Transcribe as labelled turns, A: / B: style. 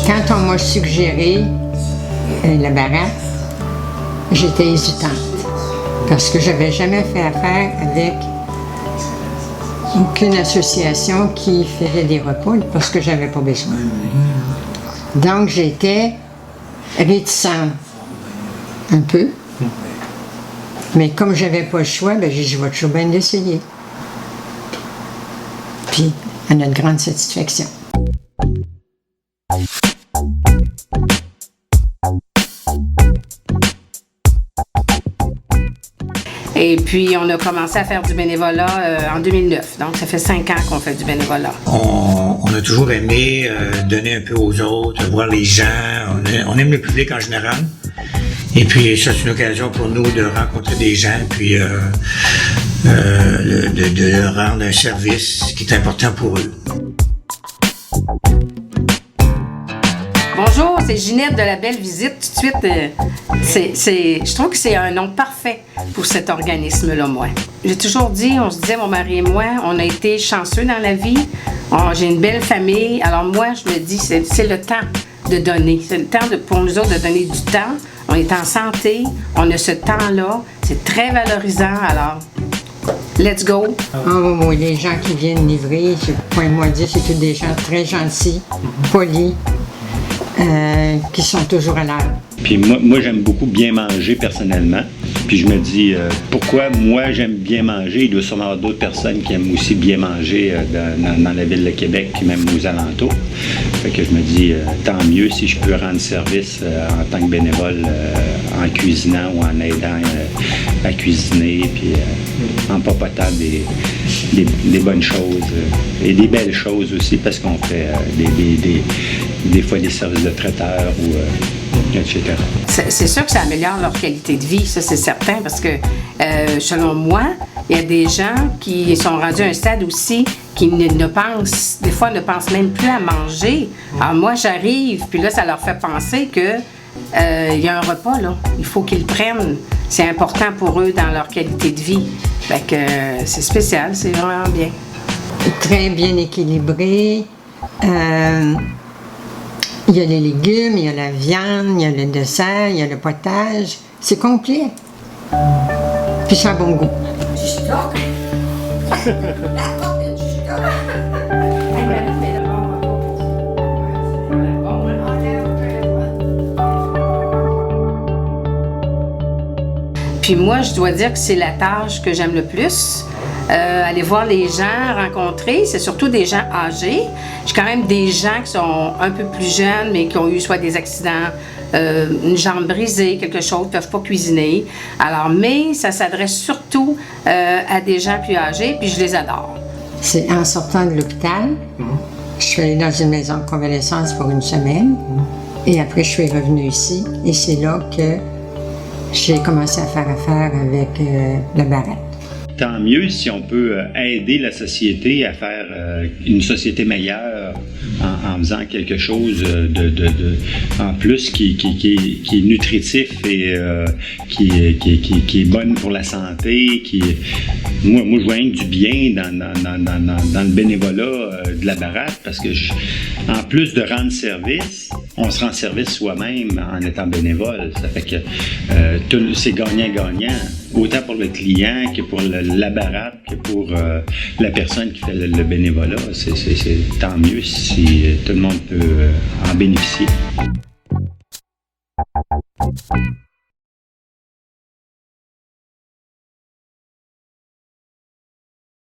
A: Quand on m'a suggéré la baraque, j'étais hésitante parce que j'avais jamais fait affaire avec aucune association qui faisait des repas parce que j'avais pas besoin. Donc j'étais réticente un peu. Mais comme j'avais pas le choix, ben j'ai dit, je vais toujours bien l'essayer. Puis, à notre grande satisfaction.
B: Et puis, on a commencé à faire du bénévolat en 2009. Donc, ça fait 5 ans qu'on fait du bénévolat.
C: On a toujours aimé donner un peu aux autres, voir les gens. On aime le public en général. Et puis, ça, c'est une occasion pour nous de rencontrer des gens, puis de leur rendre un service qui est important pour eux.
B: Bonjour, c'est Ginette de la Belle Visite. Tout de suite, je trouve que c'est un nom parfait pour cet organisme-là, moi. J'ai toujours dit, on se disait, mon mari et moi, on a été chanceux dans la vie. J'ai une belle famille. Alors moi, je me dis, c'est le temps de donner. C'est le temps pour nous autres de donner du temps. On est en santé, on a ce temps-là. C'est très valorisant, alors let's go!
A: Oh, les gens qui viennent livrer, je point moi dire, c'est tous des gens très gentils, polis, qui sont toujours à l'heure.
D: Puis moi j'aime beaucoup bien manger personnellement. Puis je me dis, pourquoi moi j'aime bien manger, il doit sûrement y avoir d'autres personnes qui aiment aussi bien manger dans la ville de Québec, puis même aux alentours. Fait que je me dis, tant mieux si je peux rendre service en tant que bénévole en cuisinant ou en aidant à cuisiner, puis en papotant des bonnes choses et des belles choses aussi, parce qu'on fait des fois des services de traiteur ou etc.
B: C'est sûr que ça améliore leur qualité de vie, ça c'est certain, parce que selon moi, il y a des gens qui sont rendus à un stade aussi qui des fois ne pensent même plus à manger. Alors moi j'arrive, puis là ça leur fait penser que il y a un repas là, il faut qu'ils le prennent. C'est important pour eux dans leur qualité de vie. Fait que c'est spécial, c'est vraiment bien.
A: Très bien équilibré. Il y a les légumes, il y a la viande, il y a le dessert, il y a le potage. C'est complet. Puis ça a bon goût.
B: Puis moi, je dois dire que c'est la tâche que j'aime le plus. Aller voir les gens, rencontrer, c'est surtout des gens âgés. J'ai quand même des gens qui sont un peu plus jeunes, mais qui ont eu soit des accidents, une jambe brisée, quelque chose, ne peuvent pas cuisiner. Alors, mais ça s'adresse surtout à des gens plus âgés, puis je les adore.
A: C'est en sortant de l'hôpital, je suis allée dans une maison de convalescence pour une semaine, et après je suis revenue ici, et c'est là que j'ai commencé à faire affaire avec la baraque.
D: Tant mieux si on peut aider la société à faire une société meilleure en faisant quelque chose en plus qui est nutritif et qui est bonne pour la santé. Moi je vois du bien dans le bénévolat de la baraque, parce que en plus de rendre service, on se rend service soi-même en étant bénévole. Ça fait que c'est gagnant-gagnant, autant pour le client que pour la baraque, que pour la personne qui fait le bénévolat. C'est tant mieux si tout le monde peut en bénéficier.